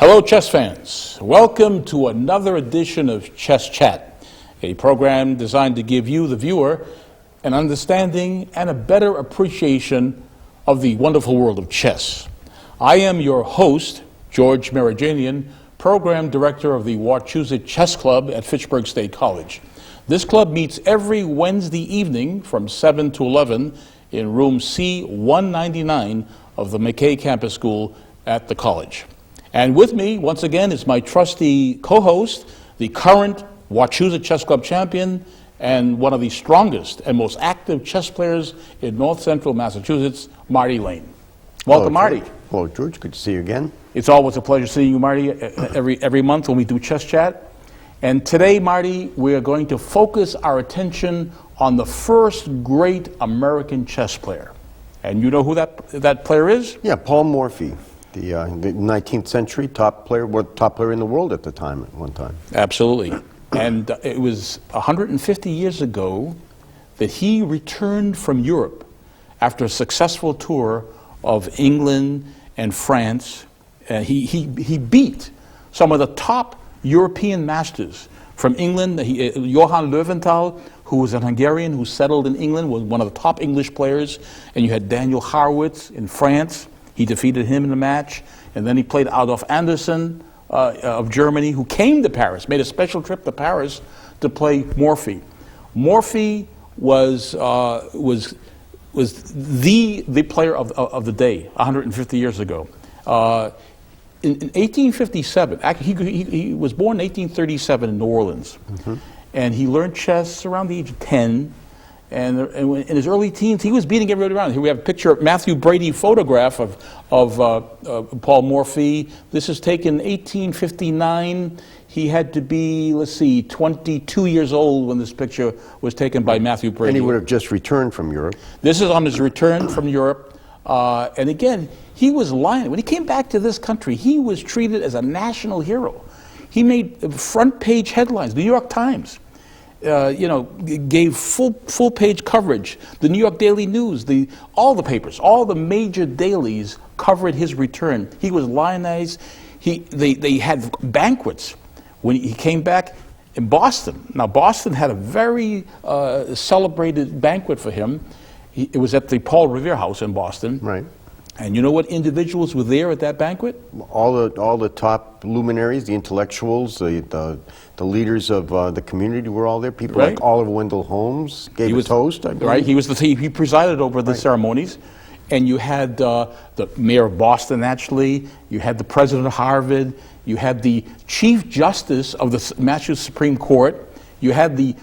Hello, chess fans. Welcome to another edition of Chess Chat, a program designed to give you, the viewer, an understanding and a better appreciation of the wonderful world of chess. I am your host, George Meridanian, Program Director of the Wachusett Chess Club at Fitchburg State College. This club meets every Wednesday evening from 7 to 11 in room C-199 of the McKay Campus School at the college. And with me, once again, is my trusty co-host, the current Wachusett Chess Club champion and one of the strongest and most active chess players in North Central Massachusetts, Marty Lane. Welcome, Marty. Hello, George. Good to see you again. It's always a pleasure seeing you, Marty, every month when we do Chess Chat. And today, Marty, we are going to focus our attention on the first great American chess player. And you know who that player is? Yeah, Paul Morphy, the 19th century top player in the world at the time, at one time. Absolutely. And it was 150 years ago that he returned from Europe after a successful tour of England and France. He beat some of the top European masters from England. Johann Löwenthal, who was an Hungarian who settled in England, was one of the top English players. And you had Daniel Harwitz in France. He defeated him in the match. And then he played Adolf Anderssen of Germany, who came to Paris, made a special trip to Paris to play Morphy. Morphy was the player of the day 150 years ago. In 1857, actually, he was born in 1837 in New Orleans, and he learned chess around the age of 10. And in his early teens, he was beating everybody around. Here we have a picture of Matthew Brady photograph of Paul Morphy. This is taken in 1859. He had to be, 22 years old when this picture was taken by Matthew Brady. And he would have just returned from Europe. This is on his return from Europe. And again, he was lying. When he came back to this country, he was treated as a national hero. He made front page headlines, New York Times. Gave full page coverage. The New York Daily News, all the papers, all the major dailies covered his return. He was lionized. They had banquets when he came back in Boston. Now, Boston had a very celebrated banquet for him. It was at the Paul Revere House in Boston. Right. And you know what individuals were there at that banquet? All the top luminaries, the intellectuals, the leaders of the community were all there. People like Oliver Wendell Holmes gave a toast, I believe. Right, he presided over the ceremonies. And you had the mayor of Boston, naturally. You had the president of Harvard. You had the chief justice of the Massachusetts Supreme Court. You had the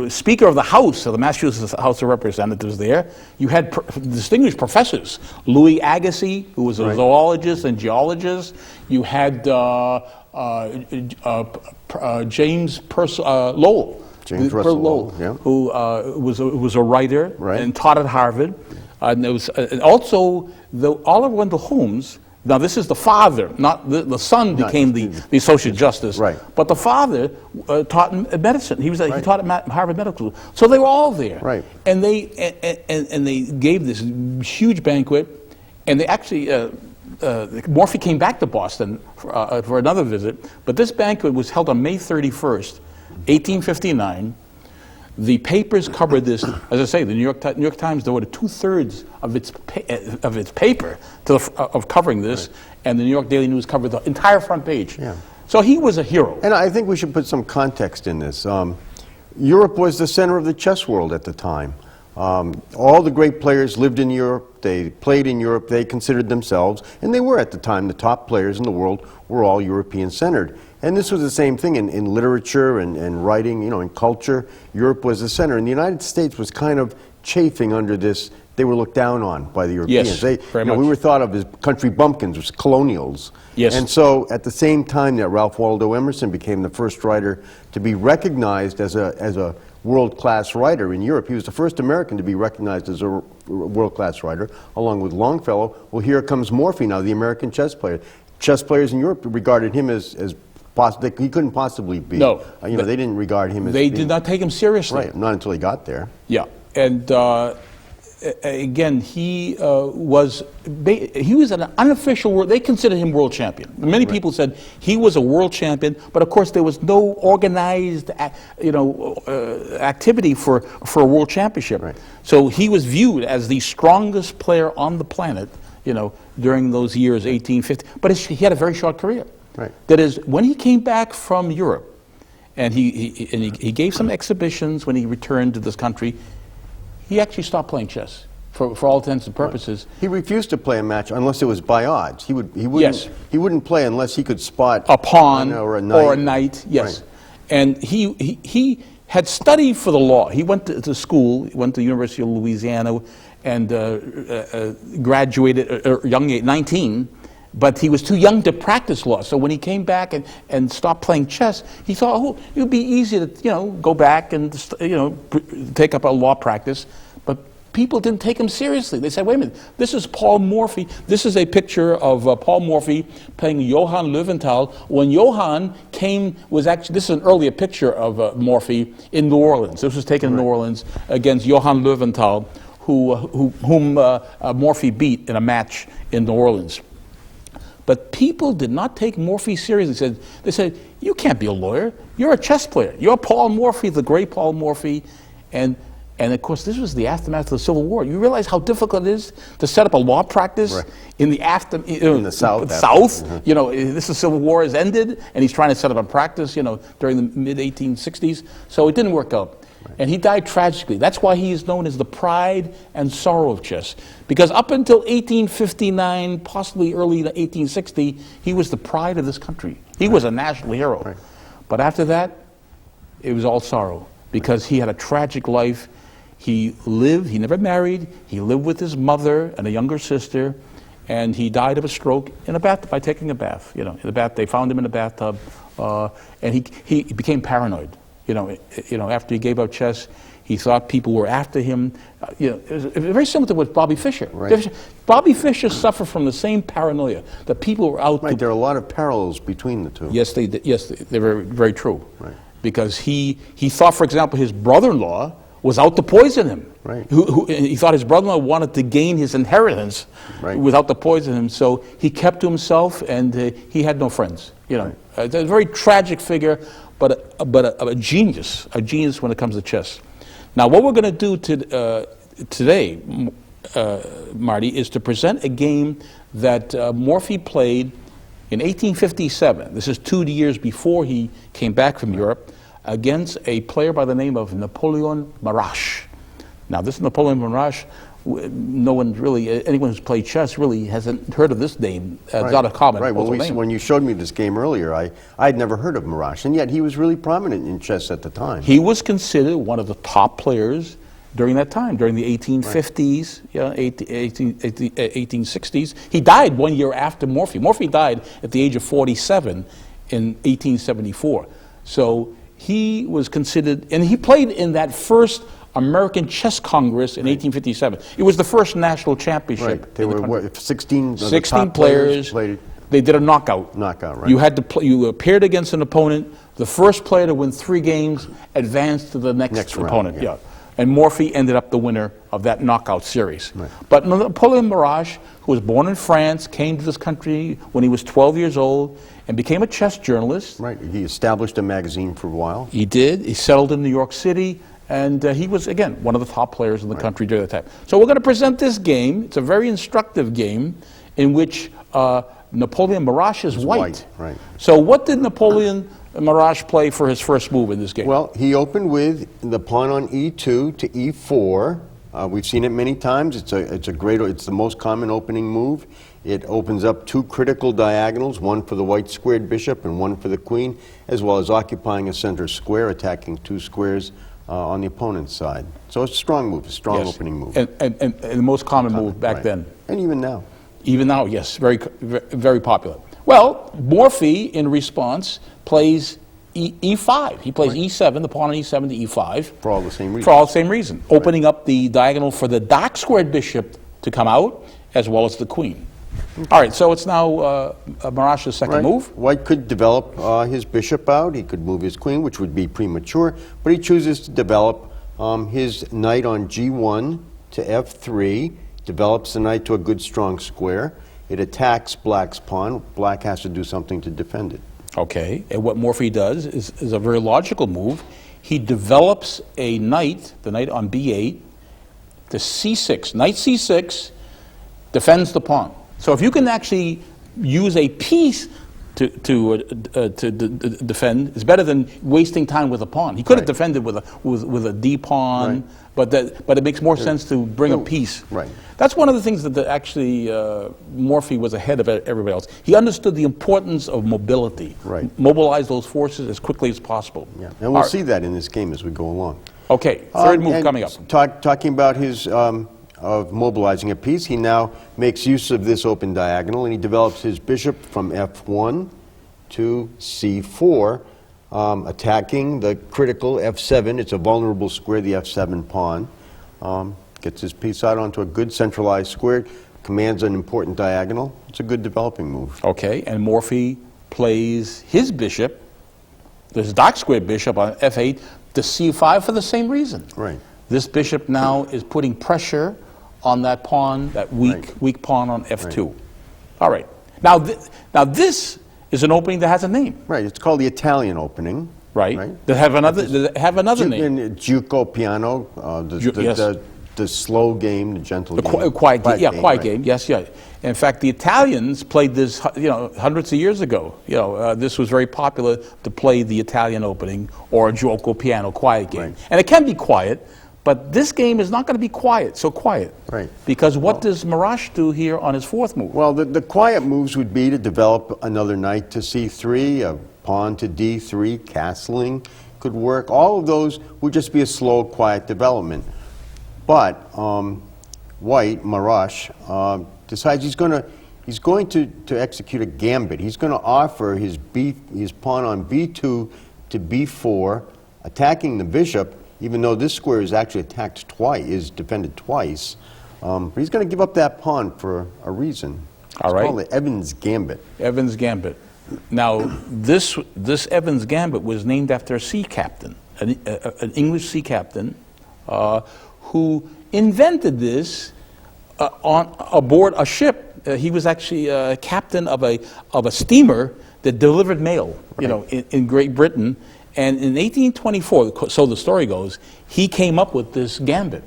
Speaker of the House of the Massachusetts House of Representatives there. You had distinguished professors, Louis Agassiz, who was a zoologist and geologist. You had James Lowell, yeah, who was a writer and taught at Harvard. And there was also Oliver Wendell Holmes. Now, this is the father, not the son became the associate justice. Right. But the father taught medicine. He taught at Harvard Medical School. So they were all there. Right. And they gave this huge banquet. And they actually, Morphy came back to Boston for another visit. But this banquet was held on May 31st, 1859. The papers covered this. As I say, the New York Times devoted 2/3 of its paper of covering this, and the New York Daily News covered the entire front page. Yeah. So he was a hero. And I think we should put some context in this. Europe was the center of the chess world at the time. All the great players lived in Europe. They played in Europe. They considered themselves, and they were at the time, the top players in the world were all European-centered. And this was the same thing in literature and writing, in culture. Europe was the center. And the United States was kind of chafing under this. They were looked down on by the Europeans. Yes, very much. We were thought of as country bumpkins, as colonials. Yes. And so at the same time that Ralph Waldo Emerson became the first writer to be recognized as a world-class writer in Europe. He was the first American to be recognized as a world-class writer, along with Longfellow. Well, here comes Morphy now, the American chess player. Chess players in Europe regarded him as he couldn't possibly be. No. They didn't regard him as... They did not take him seriously. Right, not until he got there. Yeah. And again, he was an unofficial world. They considered him world champion. Many people said he was a world champion, but of course there was no organized, activity for a world championship. Right. So he was viewed as the strongest player on the planet, during those years, 1850. But he had a very short career. Right. That is, when he came back from Europe, and he gave some exhibitions when he returned to this country, he actually stopped playing chess for all intents and purposes. He refused to play a match unless it was by odds. He wouldn't. Yes. He wouldn't play unless he could spot A pawn or a knight. Yes. Right. And he had studied for the law. He went to school. He went to the University of Louisiana and graduated at a young age, 19. But he was too young to practice law. So when he came back and stopped playing chess, he thought, oh, it would be easy to go back and take up a law practice. But people didn't take him seriously. They said, wait a minute, this is Paul Morphy. This is a picture of Paul Morphy playing Johann Löwenthal. When Johann this is an earlier picture of Morphy in New Orleans. This was taken in New Orleans against Johann Löwenthal, whom Morphy beat in a match in New Orleans. But people did not take Morphy seriously. They said, you can't be a lawyer. You're a chess player. You're Paul Morphy, the great Paul Morphy. And of course, this was the aftermath of the Civil War. You realize how difficult it is to set up a law practice in the in the South. This Civil War has ended, and he's trying to set up a practice, during the mid-1860s. So it didn't work out. And he died tragically. That's why he is known as the pride and sorrow of chess. Because up until 1859, possibly early 1860, he was the pride of this country. He was a national hero. Right. But after that, it was all sorrow. Because he had a tragic life. He never married. He lived with his mother and a younger sister. And he died of a stroke in a bath by taking a bath. In the bath, they found him in a bathtub. And he became paranoid. After he gave up chess, he thought people were after him. It was very similar to what Bobby Fischer. Right. Bobby Fischer suffered from the same paranoia, that people were out. Right, there are a lot of parallels between the two. Yes, they did. Yes, they're very, very true. Right. Because he thought, for example, his brother-in-law was out to poison him. Right. He thought his brother-in-law wanted to gain his inheritance without to poison him. So he kept to himself, and he had no friends. It's a very tragic figure. But a genius when it comes to chess. Now, what we're going to do today, Marty, is to present a game that Morphy played in 1857. This is 2 years before he came back from Europe, against a player by the name of Napoleon Marache. Now, this Napoleon Marache, anyone who's played chess really hasn't heard of this name. It's not a common name. When you showed me this game earlier, I'd never heard of Marache, and yet he was really prominent in chess at the time. He was considered one of the top players during that time, during the 1850s, 1860s. He died 1 year after Morphy. Morphy died at the age of 47 in 1874. So he was considered, and he played in that first American Chess Congress in 1857. It was the first national championship. Right. They were 16 players. Played. They did a knockout. Right. You had to play. You appeared against an opponent. The first player to win 3 games advanced to the next opponent. Round, yeah. And Morphy ended up the winner of that knockout series. Right. But Napoleon Marache, who was born in France, came to this country when he was 12 years old and became a chess journalist. Right. He established a magazine for a while. He did. He settled in New York City. And he was, again, one of the top players in the country during that time. So we're going to present this game. It's a very instructive game in which Napoleon Marache is white. Right. So what did Napoleon Marache play for his first move in this game? Well, he opened with the pawn on e2 to e4. We've seen it many times. It's the most common opening move. It opens up 2 critical diagonals, one for the white squared bishop and one for the queen, as well as occupying a center square, attacking 2 squares on the opponent's side. So it's a strong move, a strong opening move. And the most common move back then. And even now. Even now, yes, very, very popular. Well, Morphy, in response, plays E5. He plays E7, the pawn on E7 to E5. For all the same reasons. For all the same reason. Opening up the diagonal for the dark squared bishop to come out, as well as the queen. All right, so it's now Marache's second move. White could develop his bishop out. He could move his queen, which would be premature, but he chooses to develop his knight on G1 to f3, develops the knight to a good strong square. It attacks black's pawn. Black has to do something to defend it. Okay, and what Morphy does is a very logical move. He develops a knight, the knight on b8, to c6. Knight c6 defends the pawn. So if you can actually use a piece to defend, it's better than wasting time with a pawn. He could have defended with a d pawn, but it makes more sense to bring a piece. Right. That's one of the things that actually Morphy was ahead of everybody else. He understood the importance of mobility. Right. Mobilize those forces as quickly as possible. Yeah. And we'll see that in this game as we go along. Okay, third move coming up. Talking about his of mobilizing a piece, he now makes use of this open diagonal, and he develops his bishop from f1 to c4, attacking the critical f7. It's a vulnerable square, the f7 pawn. Gets his piece out onto a good centralized square, commands an important diagonal. It's a good developing move. Okay, and Morphy plays his bishop, this dark square bishop on f8, to c5 for the same reason. Right. This bishop now is putting pressure on that pawn, that weak pawn on f2. Right. All right. Now this is an opening that has a name. Right. It's called the Italian opening. Right. Does it have another name? Giuco piano, the slow game, the gentle game. Quiet game. Yes, yeah. In fact, the Italians played this, hundreds of years ago. This was very popular to play the Italian opening or a giuoco piano, quiet game. Right. And it can be quiet, but this game is not going to be so quiet. Right. Because what does Marash do here on his fourth move? Well, the quiet moves would be to develop another knight to c3, a pawn to d3, castling could work. All of those would just be a slow, quiet development. But White, Marash, decides he's going to execute a gambit. He's going to offer his pawn on b2 to b4, attacking the bishop, even though this square is actually attacked twice, is defended twice. But he's going to give up that pawn for a reason. It's called the Evans Gambit. Evans Gambit. Now, this Evans Gambit was named after a sea captain, an English sea captain, who invented this aboard a ship. He was actually a captain of a steamer that delivered mail, in Great Britain. And in 1824, so the story goes, he came up with this gambit,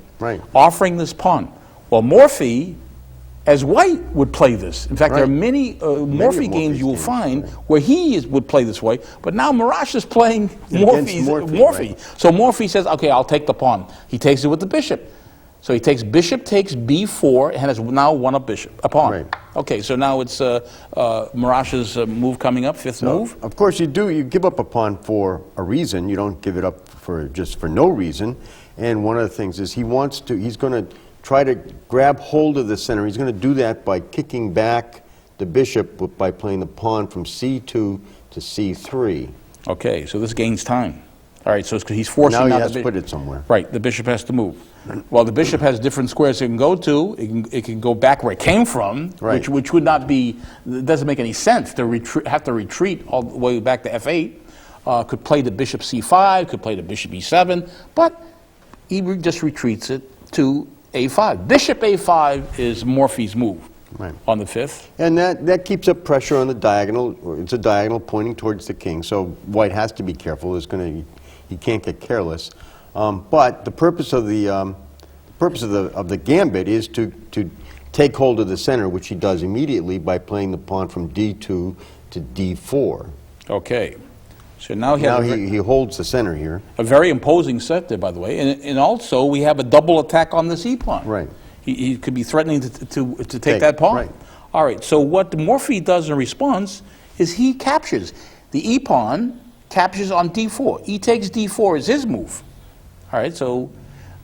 offering this pawn. Well, Morphy, as White, would play this. In fact, there are many Morphy games you will find where he would play this way, but now Marash is playing Morphy. So Morphy says, okay, I'll take the pawn. He takes it with the bishop. So he takes bishop takes b4 and has now won a pawn. Right. Okay, so now it's Marash's move coming up, fifth move. Of course you give up a pawn for a reason. You don't give it up just for no reason. And one of the things is he's going to try to grab hold of the center. He's going to do that by kicking back the bishop by playing the pawn from c2 to c3. Okay, so this gains time. All right, so he's forcing now he has to put it somewhere. Right, the bishop has to move. Well, the bishop has different squares it can go to. It can go back where it came from, which would not be, it doesn't make any sense to have to retreat all the way back to f8. Could play the bishop c5, could play the bishop e7, but he just retreats it to a5. Bishop a5 is Morphy's move on the fifth. And that keeps up pressure on the diagonal. It's a diagonal pointing towards the king, so White has to be careful. He can't get careless. But the purpose of the gambit is to take hold of the center, which he does immediately by playing the pawn from d2 to d4. Okay. So now he holds the center here. A very imposing set there, by the way. And also we have a double attack on this e-pawn. Right. He could be threatening to take that pawn. Right. All right. So what Morphy does in response is he captures. The e-pawn captures on d4. E takes d4 is his move. All right. So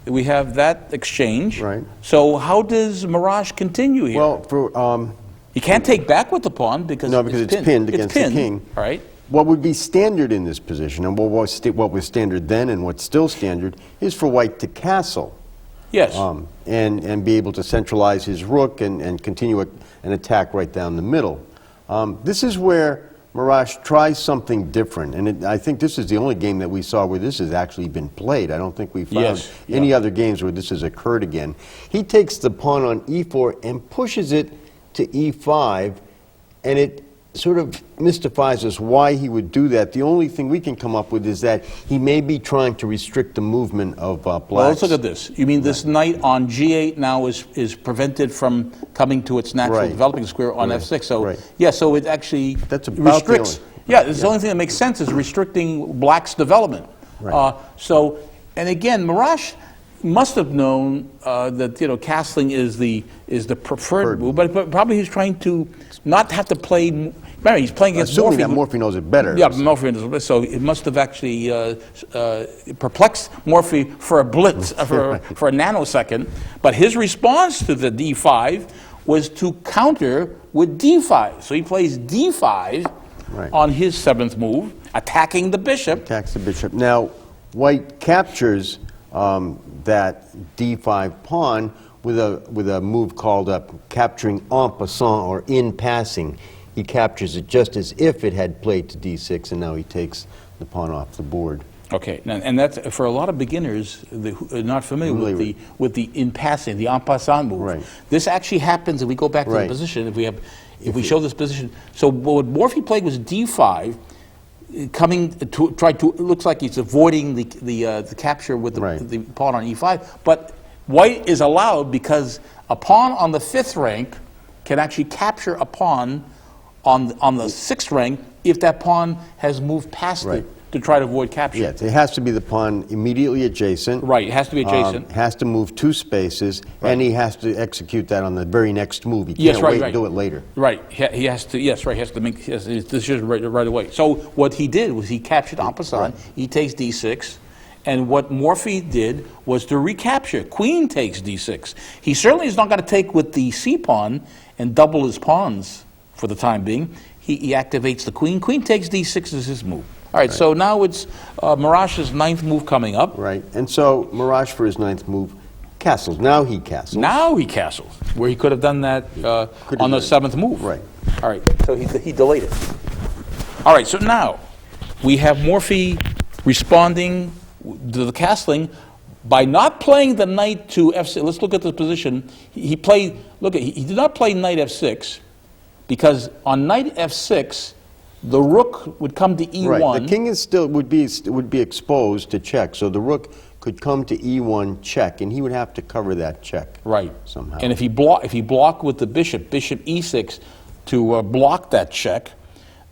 we have that exchange. Right. So how does Marash continue here? Well, he can't take back with the pawn because it's pinned against the king. All right. What would be standard in this position, and what was standard then and what's still standard, is for White to castle. Yes. And be able to centralize his rook and continue an attack right down the middle. This is where Mirage tries something different, and I think this is the only game that we saw where this has actually been played. I don't think we found any other games where this has occurred again. He takes the pawn on e4 and pushes it to e5, and it sort of mystifies us why he would do that. The only thing we can come up with is that he may be trying to restrict the movement of blacks. Well, let's look at this. You mean this knight on g8 now is prevented from coming to its natural developing square on f6. So yeah, so it actually restricts. Yeah, it's the only thing that makes sense is restricting black's development. So, and again, Mirage must have known that castling is the preferred move, but probably he's trying to not have to play. Remember, he's playing against Morphy. Assuming that Morphy knows it better. Yeah, Morphy knows it better. So it must have actually perplexed Morphy for a blitz, for a nanosecond. But his response to the d5 was to counter with d5. So he plays d5 on his 7th move, attacking the bishop. Attacks the bishop. Now, White captures that d5 pawn with a move called capturing en passant, or in passing. He captures it just as if it had played to d6, and now he takes the pawn off the board. Okay, and that's for a lot of beginners who are not familiar with the in passing, the en passant move. This actually happens if we go back to the position. If we show this position, so what Morphy played was d5. Coming to try to, it looks like he's avoiding the capture with the pawn on e5, but White is allowed because a pawn on the 5th rank can actually capture a pawn on the 6th rank if that pawn has moved past it to try to avoid capture. Yes, it has to be the pawn immediately adjacent. Right, it has to be adjacent. Has to move 2 spaces, and he has to execute that on the very next move. He can't wait and do it later. Right, he has to. Yes, right. He has to make his decision right away. So what he did was he captured en passant. He takes d6. And what Morphy did was to recapture. Queen takes d6. He certainly is not going to take with the c-pawn and double his pawns for the time being. He activates the queen. Queen takes d6 as his move. All right, so now it's Mirage's 9th move coming up. Right, and so Mirage for his 9th move castles. Now he castles. Now he castles, where he could have done that on the 7th move. Right. All right, so he delayed it. All right, so now we have Morphy responding to the castling by not playing the knight to f6. Let's look at the position. He played. He did not play knight f6 because on knight f6 the rook would come to e1. Right. The king is still would be exposed to check, so the rook could come to e1 check, and he would have to cover that check. Right. Somehow. And if he blocked with the bishop e6 to block that check,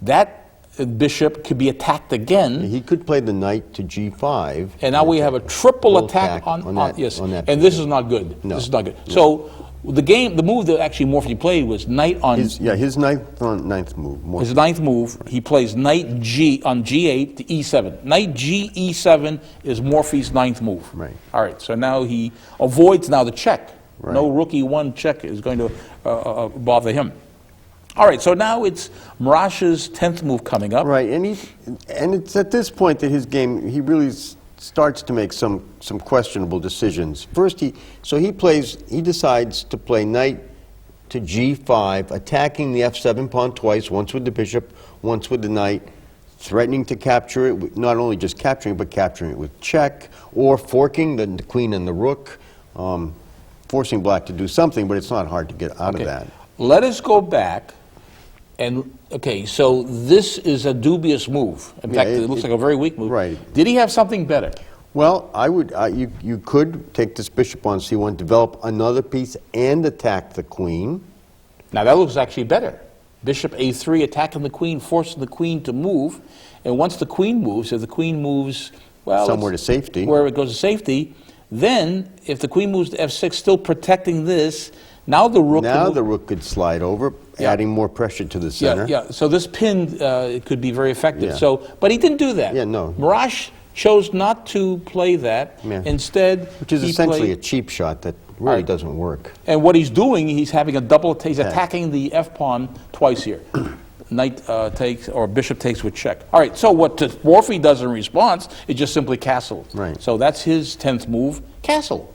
that bishop could be attacked again. He could play the knight to g5. And now we have a triple attack on that. Yes. On that and this is not good. No. This is not good. No. So the move that actually Morphy played was knight on... His ninth move. Morphy. His 9th move, he plays knight g on g8 to e7. Knight g e7 is Morphy's 9th move. Right. All right, so now he avoids now the check. Right. No rook e1 check is going to bother him. All right, so now it's Mirage's 10th move coming up. Right, and it's at this point that his game, he really starts to make some questionable decisions. First, he decides to play knight to g5, attacking the f7 pawn twice, once with the bishop, once with the knight, threatening to capture it, not only just capturing it, but capturing it with check, or forking the queen and the rook, forcing black to do something, but it's not hard to get out of that. Let us go back. And, okay, so this is a dubious move. In fact, it looks like a very weak move. Right. Did he have something better? Well, you could take this bishop on c1, develop another piece, and attack the queen. Now, that looks actually better. Bishop a3, attacking the queen, forcing the queen to move. And once the queen moves, if the queen moves, well... somewhere to safety. Where it goes to safety, then if the queen moves to f6, still protecting this, now the rook... Now the rook could slide over, adding more pressure to the center. Yeah, so this pin it could be very effective. So, but he didn't do that. Yeah, no. Mirage chose not to play that. Yeah. Instead, which is essentially a cheap shot that really doesn't work. And what he's doing, he's having a double. He's attacking the f pawn twice here. Knight takes or bishop takes with check. All right. So what Morphy does in response is just simply castle. Right. So that's his 10th move, castle.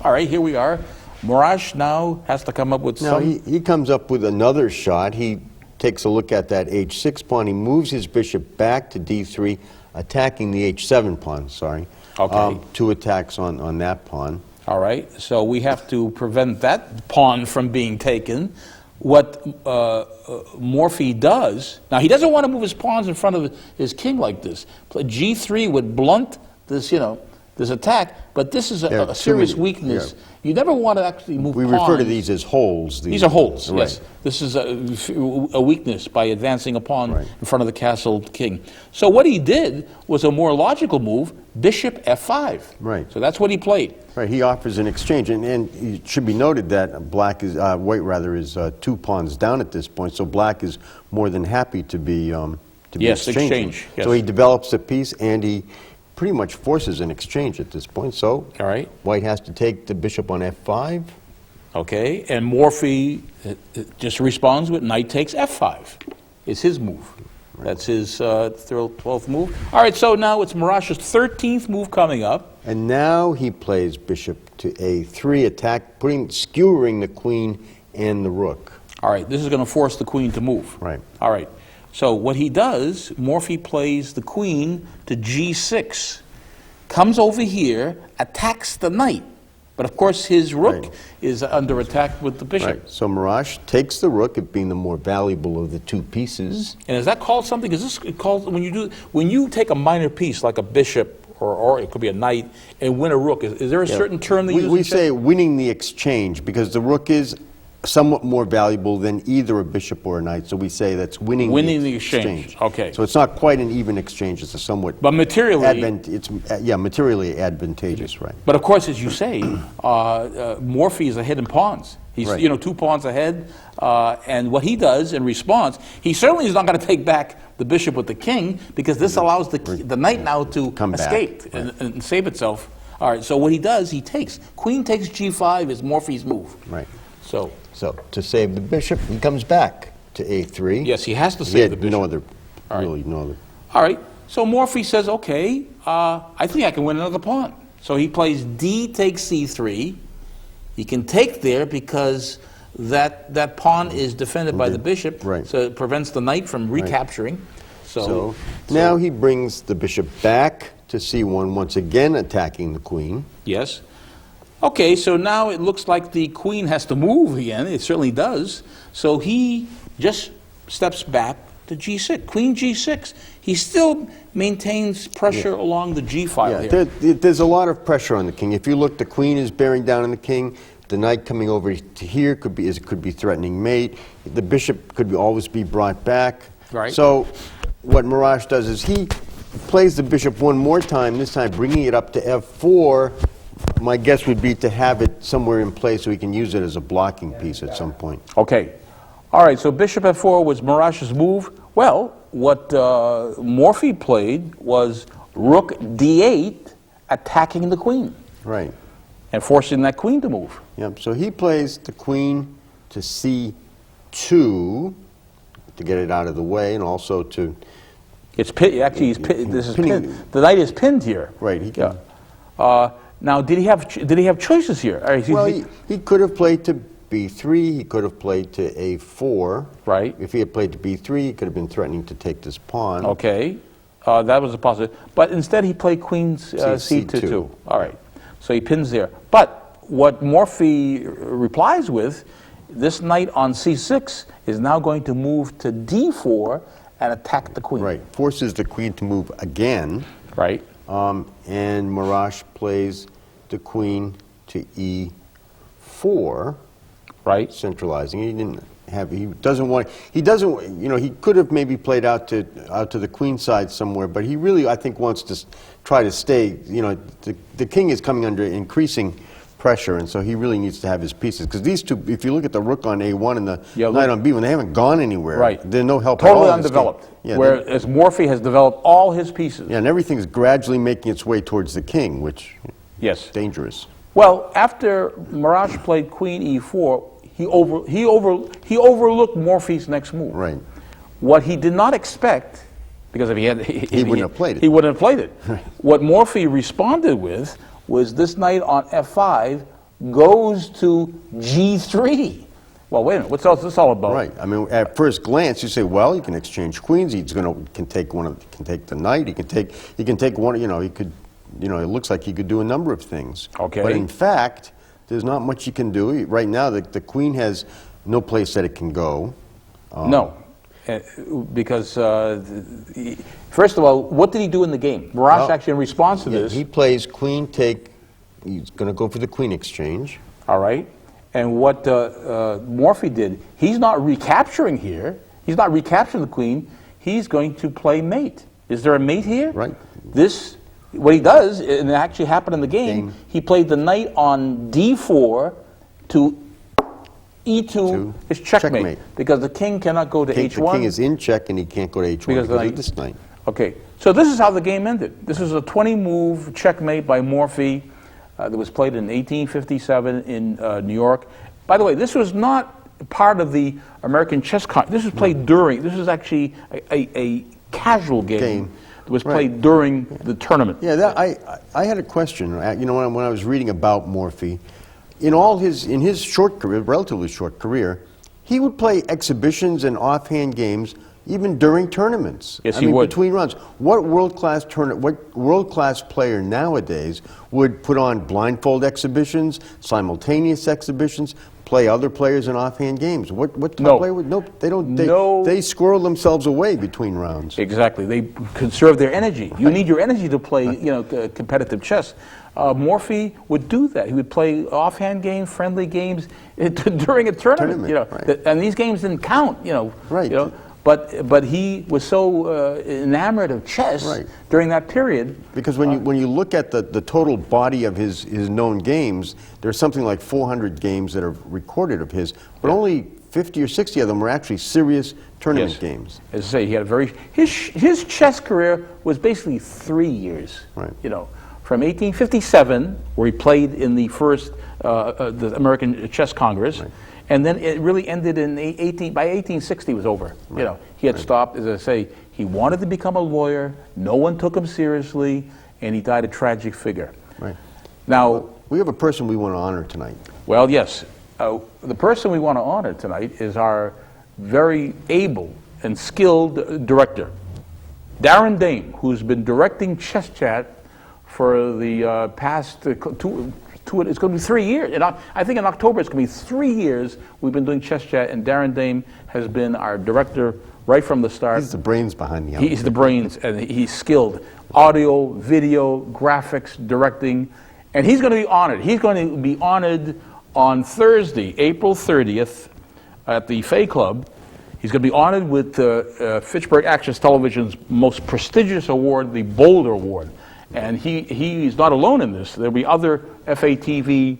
All right. Here we are. Mirage now has to come up with some... He comes up with another shot. He takes a look at that h6 pawn. He moves his bishop back to d3, attacking the h7 pawn, sorry. Okay. 2 attacks on that pawn. All right, so we have to prevent that pawn from being taken. What Morphy does, now he doesn't want to move his pawns in front of his king like this. G3 would blunt this, this attack, but this is a serious weakness. Yeah. You never want to actually move We pawns. refer to these as holes. These are holes, right. yes. This is a weakness by advancing a pawn Right. in front of the castled king. So what he did was a more logical move, bishop f5. Right. So that's what he played. Right, he offers an exchange, and it should be noted that white is 2 pawns down at this point, so black is more than happy to be Yes, exchanging. exchange, yes. So he develops a piece, and he pretty much forces an exchange at this point. So All right. white has to take the bishop on f5. Okay, and Morphy just responds with knight takes f5. It's his move. That's his 12th move. All right, so now it's Marash's 13th move coming up. And now he plays bishop to a3, skewering the queen and the rook. All right, this is going to force the queen to move. Right. All right, so what he does, Morphy plays the queen to g6, comes over here, attacks the knight. But of course, his rook is under attack with the bishop. Right. So Marash takes the rook, it being the more valuable of the 2 pieces. And is that called something? Is this called when you take a minor piece like a bishop or it could be a knight and win a rook? Is there a certain term they use? We say winning the exchange because the rook is somewhat more valuable than either a bishop or a knight. So we say that's winning the exchange. Okay. So it's not quite an even exchange. It's a somewhat materially materially advantageous, right? But of course, as you say, Morphy is ahead in pawns. He's 2 pawns ahead, and what he does in response, he certainly is not going to take back the bishop with the king because this allows the knight now to escape and save itself. All right. So what he does, he takes queen takes g5 is Morphy's move. Right. So to save the bishop, he comes back to a3. yes, he has to save the bishop. No other. All right. So Morphy says, okay, I think I can win another pawn. So he plays d takes c3. He can take there because that pawn is defended by the bishop, right. so it prevents the knight from recapturing. So now he brings the bishop back to c1, once again attacking the queen. Yes. Okay, so now it looks like the queen has to move again. It certainly does. So he just steps back to g6, queen g6. He still maintains pressure along the g file here. There's a lot of pressure on the king. If you look, the queen is bearing down on the king. The knight coming over to here could be threatening mate. The bishop could always be brought back. Right. So what Marash does is he plays the bishop one more time, this time bringing it up to f4. My guess would be to have it somewhere in place so he can use it as a blocking piece at some point. Okay. All right, so bishop f4 was Marash's move. Well, what Morphy played was rook d8, attacking the queen. Right. And forcing that queen to move. Yep. So he plays the queen to c2 to get it out of the way, and also to... It's actually, this is pinned. The knight is pinned here. Right. He can. Now, did he have choices here? Well, he could have played to b3. He could have played to a4. Right. If he had played to b3, he could have been threatening to take this pawn. Okay. That was a possibility. But instead, he played queen c2. All right. So he pins there. But what Morphy replies with, this knight on c6 is now going to move to d4 and attack the queen. Right. Forces the queen to move again. Right. And Marash plays the queen to e4. Right. Centralizing. He could have maybe played out to the queen side somewhere, but he really, I think, wants to try to stay, the king is coming under increasing pressure, and so he really needs to have his pieces. Because these two, if you look at the rook on a1 and the knight on b1, they haven't gone anywhere. Right. There's no help at all. Totally undeveloped. Yeah, whereas Morphy has developed all his pieces. Yeah, and everything's gradually making its way towards the king, which is dangerous. Well, after Marash played queen e4, he overlooked Morphy's next move. Right. What he did not expect, because if he had, he wouldn't have played it. He wouldn't have played it. What Morphy responded with was this knight on f5 goes to g3. well, wait a minute, what's this all about? Right. I mean, at first glance, you say, well, he can exchange queens. Can take the knight. He can take one. It looks like he could do a number of things. Okay. But in fact, there's not much he can do right now. The queen has no place that it can go. No, because first of all, what did he do in the game? Marash actually, in response to this, he plays queen take. He's going to go for the queen exchange. All right. And what Morphy did, he's not recapturing here. He's not recapturing the queen. He's going to play mate. Is there a mate here? Right. What he does, and it actually happened in the game, he played the knight on d4 to e2 is checkmate, because the king cannot go to h1. The king is in check, and he can't go to h1 because of this knight. Okay. So this is how the game ended. This was a 20-move checkmate by Morphy. That was played in 1857 in New York. By the way, this was not part of the American Chess Congress. This was played during. This was actually a casual game that was played during the tournament. Yeah, I had a question. When I was reading about Morphy, in his short career, relatively short career, he would play exhibitions and offhand games even during tournaments. Yes, he would. Between runs. What world-class player nowadays would put on blindfold exhibitions, simultaneous exhibitions, play other players in offhand games? What top player would? Nope, they don't. They squirrel themselves away between rounds. Exactly. They conserve their energy. You need your energy to play, competitive chess. Morphy would do that. He would play offhand games, friendly games during a tournament. And these games didn't count. Right. But he was so enamored of chess during that period. Because when you look at the total body of his known games, there's something like 400 games that are recorded of his, but only 50 or 60 of them were actually serious tournament games. As I say, he had his chess career was basically 3 years. Right. From 1857, where he played in the first the American Chess Congress. Right. And then it really ended in by 1860 it was over. Right. He had stopped, as I say, he wanted to become a lawyer, no one took him seriously, and he died a tragic figure. Right. Now, we have a person we want to honor tonight. Well, yes. The person we want to honor tonight is our very able and skilled director, Darren Dame, who's been directing Chess Chat for the past it's going to be 3 years. I think in October it's going to be 3 years we've been doing Chess Chat, and Darren Dame has been our director right from the start. He's the brains behind the outfit. He's the brains, and he's skilled. Audio, video, graphics, directing, and he's going to be honored. He's going to be honored on Thursday, April 30th, at the Fay Club. He's going to be honored with Fitchburg Access Television's most prestigious award, the Boulder Award. And he's not alone in this. There'll be other FATV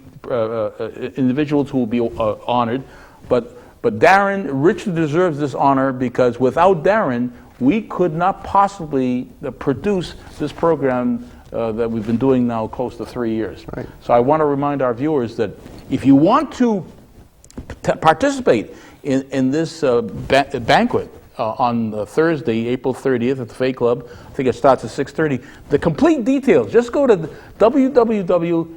individuals who will be honored. But Darren richly deserves this honor, because without Darren, we could not possibly produce this program that we've been doing now close to 3 years. Right. So I want to remind our viewers that if you want to participate in this banquet, on Thursday, April 30th at the Fay Club. I think it starts at 6:30. The complete details, just go to www.fatv.org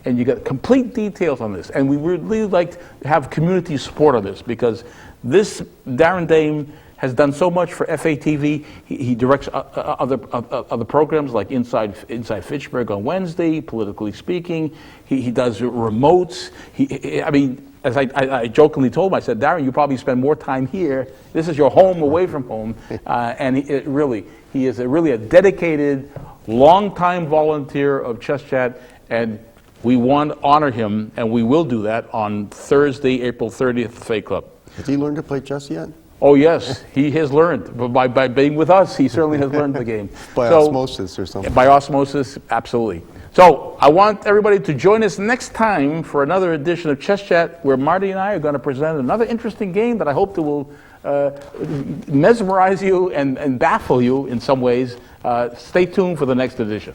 and you get complete details on this. And we would really like to have community support on this, because this Darren Dame has done so much for FATV. He directs other programs like Inside Fitchburg on Wednesday, Politically Speaking. He does remotes. As I jokingly told him, I said, Darren, you probably spend more time here. This is your home away from home. And he is really a dedicated, long-time volunteer of Chess Chat, and we want to honor him, and we will do that on Thursday, April 30th, at the Fay Club. Has he learned to play chess yet? Oh, yes, he has learned. By being with us, he certainly has learned the game. By osmosis or something. By osmosis, absolutely. So I want everybody to join us next time for another edition of Chess Chat, where Marty and I are going to present another interesting game that I hope that will mesmerize you and baffle you in some ways. Stay tuned for the next edition.